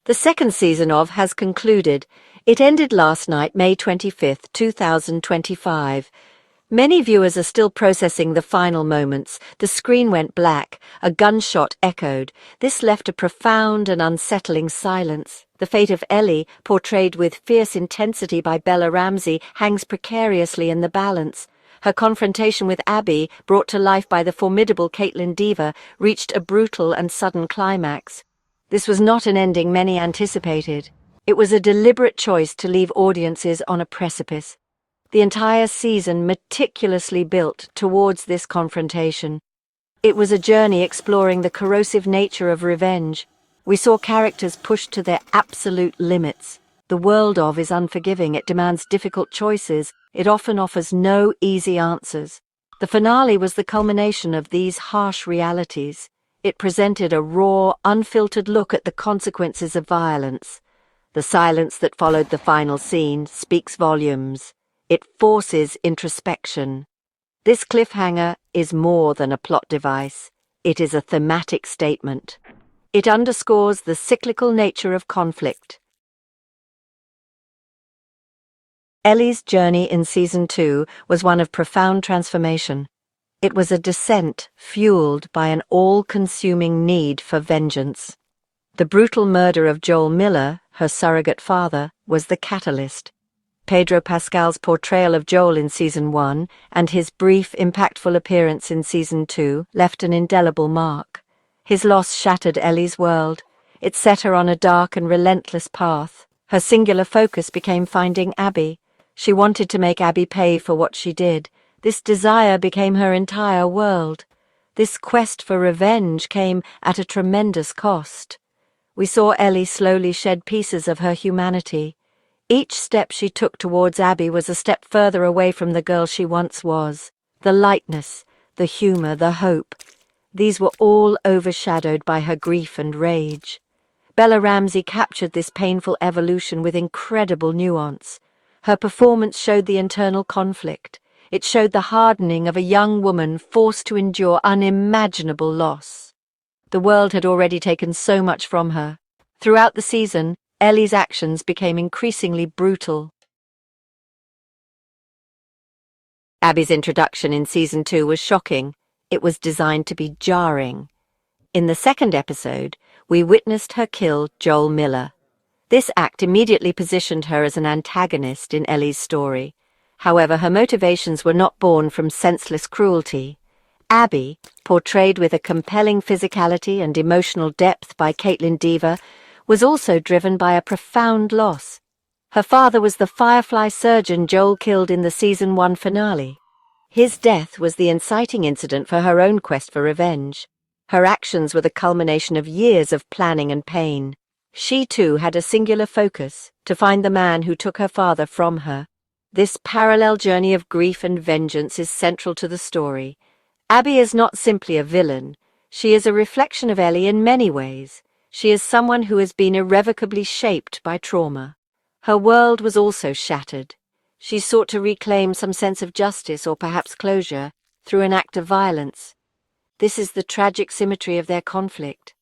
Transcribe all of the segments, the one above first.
The second season of has concluded. It ended last night, May 25th, 2025. Many viewers are still processing the final moments. The screen went black, a gunshot echoed. This left a profound and unsettling silence. The fate of Ellie, portrayed with fierce intensity by Bella Ramsey, hangs precariously in the balance. Her confrontation with Abby, brought to life by the formidable Kaitlyndever, reached a brutal and sudden climax. This was not an ending many anticipated. It was a deliberate choice to leave audiences on a precipice. The entire season meticulously built towards this confrontation. It was a journey exploring the corrosive nature of revenge. We saw characters pushed to their absolute limits. The world of is unforgiving. It demands difficult choices. It often offers no easy answers. The finale was the culmination of these harsh realities. It presented a raw, unfiltered look at the consequences of violence. The silence that followed the final scene speaks volumes. It forces introspection. This cliffhanger is more than a plot device. It is a thematic statement. It underscores the cyclical nature of conflict. Ellie's journey in Season 2 was one of profound transformation. It was a descent fueled by an all-consuming need for vengeance. The brutal murder of Joel Miller, her surrogate father, was the catalyst. Pedro Pascal's portrayal of Joel in Season 1 and his brief, impactful appearance in Season 2 left an indelible mark. His loss shattered Ellie's world. It set her on a dark and relentless path. Her singular focus became finding Abby. She wanted to make Abby pay for what she did. This desire became her entire world. This quest for revenge came at a tremendous cost. We saw Ellie slowly shed pieces of her humanity. Each step she took towards Abby was a step further away from the girl she once was. The lightness, the humor, the hope. These were all overshadowed by her grief and rage. Bella Ramsey captured this painful evolution with incredible nuance. Her performance showed the internal conflict. It showed the hardening of a young woman forced to endure unimaginable loss. The world had already taken so much from her. Throughout the season, Ellie's actions became increasingly brutal. Abby's introduction in Season 2 was shocking. It was designed to be jarring. In the second episode, we witnessed her kill Joel Miller. This act immediately positioned her as an antagonist in Ellie's story. However, her motivations were not born from senseless cruelty. Abby, portrayed with a compelling physicality and emotional depth by Kaitlyndever, was also driven by a profound loss. Her father was the Firefly surgeon Joel killed in the Season 1 finale. His death was the inciting incident for her own quest for revenge. Her actions were the culmination of years of planning and pain. She too had a singular focus, to find the man who took her father from her. This parallel journey of grief and vengeance is central to the story. Abby is not simply a villain. She is a reflection of Ellie in many ways. She is someone who has been irrevocably shaped by trauma. Her world was also shattered. She sought to reclaim some sense of justice or perhaps closure through an act of violence. This is the tragic symmetry of their conflict.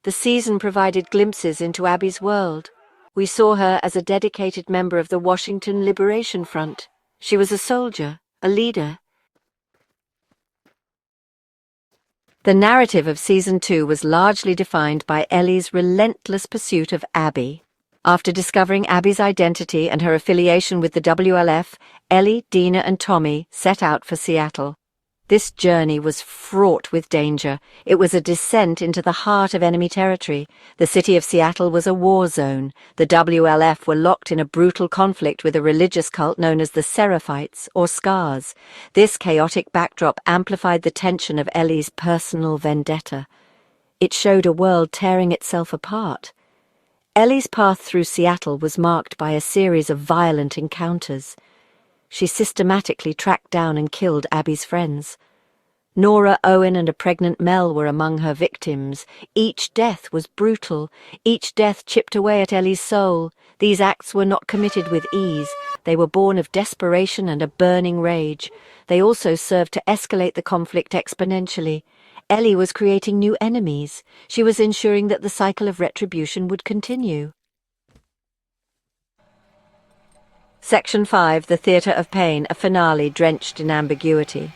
The season provided glimpses into Abby's world. We saw her as a dedicated member of the Washington Liberation Front. She was a soldier, a leader. The narrative of Season 2 was largely defined by Ellie's relentless pursuit of Abby. After discovering Abby's identity and her affiliation with the WLF, Ellie, Dina, and Tommy set out for Seattle. This journey was fraught with danger. It was a descent into the heart of enemy territory. The city of Seattle was a war zone. The WLF were locked in a brutal conflict with a religious cult known as the Seraphites, or Scars. This chaotic backdrop amplified the tension of Ellie's personal vendetta. It showed a world tearing itself apart. Ellie's path through Seattle was marked by a series of violent encounters. She systematically tracked down and killed Abby's friends. Nora, Owen, and a pregnant Mel were among her victims. Each death was brutal. Each death chipped away at Ellie's soul. These acts were not committed with ease. They were born of desperation and a burning rage. They also served to escalate the conflict exponentially. Ellie was creating new enemies. She was ensuring that the cycle of retribution would continue. Section 5, The Theatre of Pain, a finale drenched in ambiguity.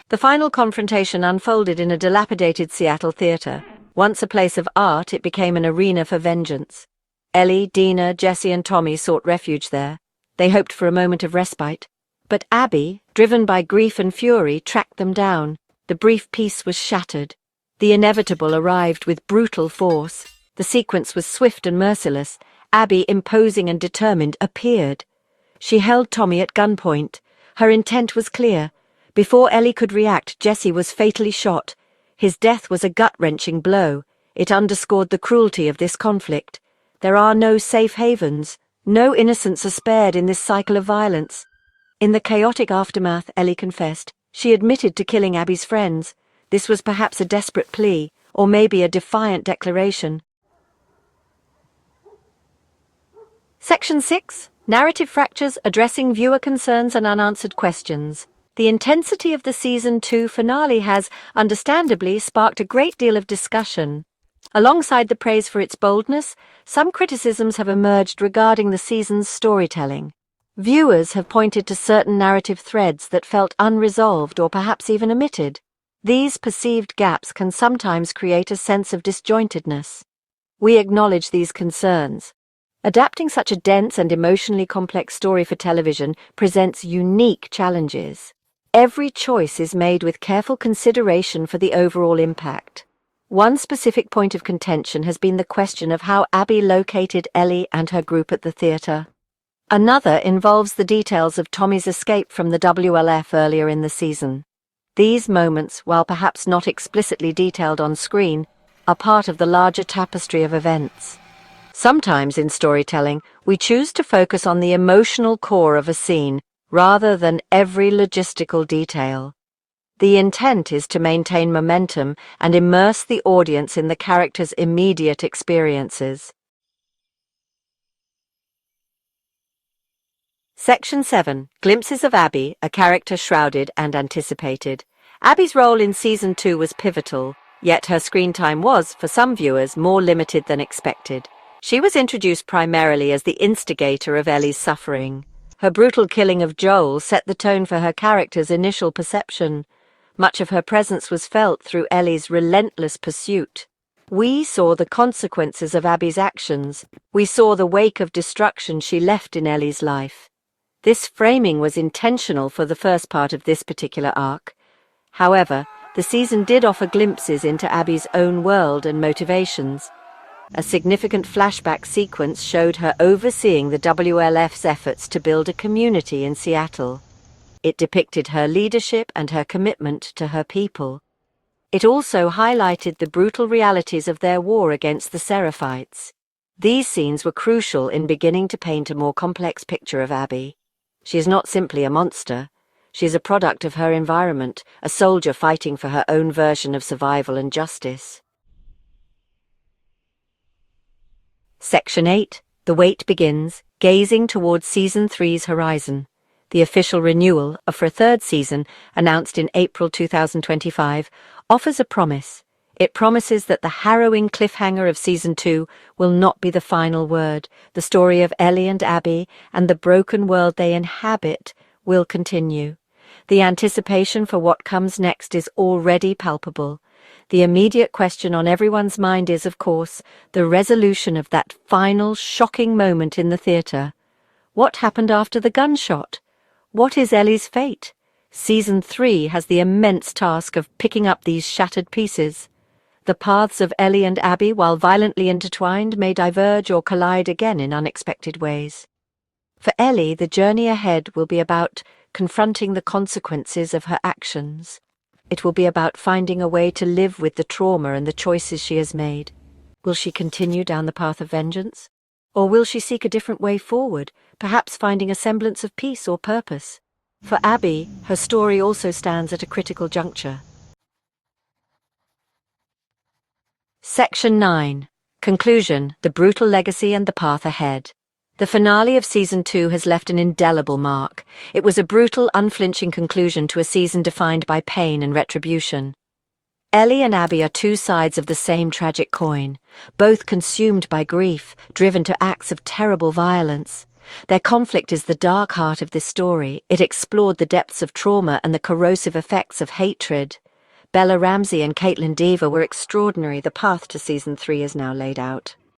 The final confrontation unfolded in a dilapidated Seattle theatre. Once a place of art, it became an arena for vengeance. Ellie, Dina, Jesse and Tommy sought refuge there. They hoped for a moment of respite. But Abby, driven by grief and fury, tracked them down. The brief peace was shattered. The inevitable arrived with brutal force. The sequence was swift and merciless. Abby, imposing and determined, appeared. She held Tommy at gunpoint. Her intent was clear. Before Ellie could react, Jesse was fatally shot. His death was a gut-wrenching blow. It underscored the cruelty of this conflict. There are no safe havens. No innocents are spared in this cycle of violence. In the chaotic aftermath, Ellie confessed. She admitted to killing Abby's friends. This was perhaps a desperate plea, or maybe a defiant declaration. Section 6. Narrative Fractures, Addressing Viewer Concerns and Unanswered Questions. The intensity of the Season 2 finale has, understandably, sparked a great deal of discussion. Alongside the praise for its boldness, some criticisms have emerged regarding the season's storytelling. Viewers have pointed to certain narrative threads that felt unresolved or perhaps even omitted. These perceived gaps can sometimes create a sense of disjointedness. We acknowledge these concerns. Adapting such a dense and emotionally complex story for television presents unique challenges. Every choice is made with careful consideration for the overall impact. One specific point of contention has been the question of how Abby located Ellie and her group at the theatre. Another involves the details of Tommy's escape from the WLF earlier in the season. These moments, while perhaps not explicitly detailed on screen, are part of the larger tapestry of events. Sometimes in storytelling, we choose to focus on the emotional core of a scene rather than every logistical detail. The intent is to maintain momentum and immerse the audience in the character's immediate experiences. Section 7. Glimpses of Abby, a character shrouded and anticipated. Abby's role in Season 2 was pivotal, yet her screen time was, for some viewers, more limited than expected. She was introduced primarily as the instigator of Ellie's suffering. Her brutal killing of Joel set the tone for her character's initial perception. Much of her presence was felt through Ellie's relentless pursuit. We saw the consequences of Abby's actions. We saw the wake of destruction she left in Ellie's life. This framing was intentional for the first part of this particular arc. However, the season did offer glimpses into Abby's own world and motivations. A significant flashback sequence showed her overseeing the WLF's efforts to build a community in Seattle. It depicted her leadership and her commitment to her people. It also highlighted the brutal realities of their war against the Seraphites. These scenes were crucial in beginning to paint a more complex picture of Abby. She is not simply a monster. She is a product of her environment, a soldier fighting for her own version of survival and justice. Section 8. The Wait Begins, Gazing Towards Season 3's Horizon. The official renewal for a third season, announced in April 2025, offers a promise. It promises that the harrowing cliffhanger of Season 2 will not be the final word. The story of Ellie and Abby and the broken world they inhabit will continue. The anticipation for what comes next is already palpable. The immediate question on everyone's mind is, of course, the resolution of that final, shocking moment in the theatre. What happened after the gunshot? What is Ellie's fate? Season 3 has the immense task of picking up these shattered pieces. The paths of Ellie and Abby, while violently intertwined, may diverge or collide again in unexpected ways. For Ellie, the journey ahead will be about confronting the consequences of her actions. It will be about finding a way to live with the trauma and the choices she has made. Will she continue down the path of vengeance? Or will she seek a different way forward, perhaps finding a semblance of peace or purpose? For Abby, her story also stands at a critical juncture. Section 9. Conclusion, The Brutal Legacy and the Path Ahead. The finale of Season 2 has left an indelible mark. It was a brutal, unflinching conclusion to a season defined by pain and retribution. Ellie and Abby are two sides of the same tragic coin, both consumed by grief, driven to acts of terrible violence. Their conflict is the dark heart of this story. It explored the depths of trauma and the corrosive effects of hatred. Bella Ramsey and Kaitlyndever were extraordinary. The path to season 3 is now laid out.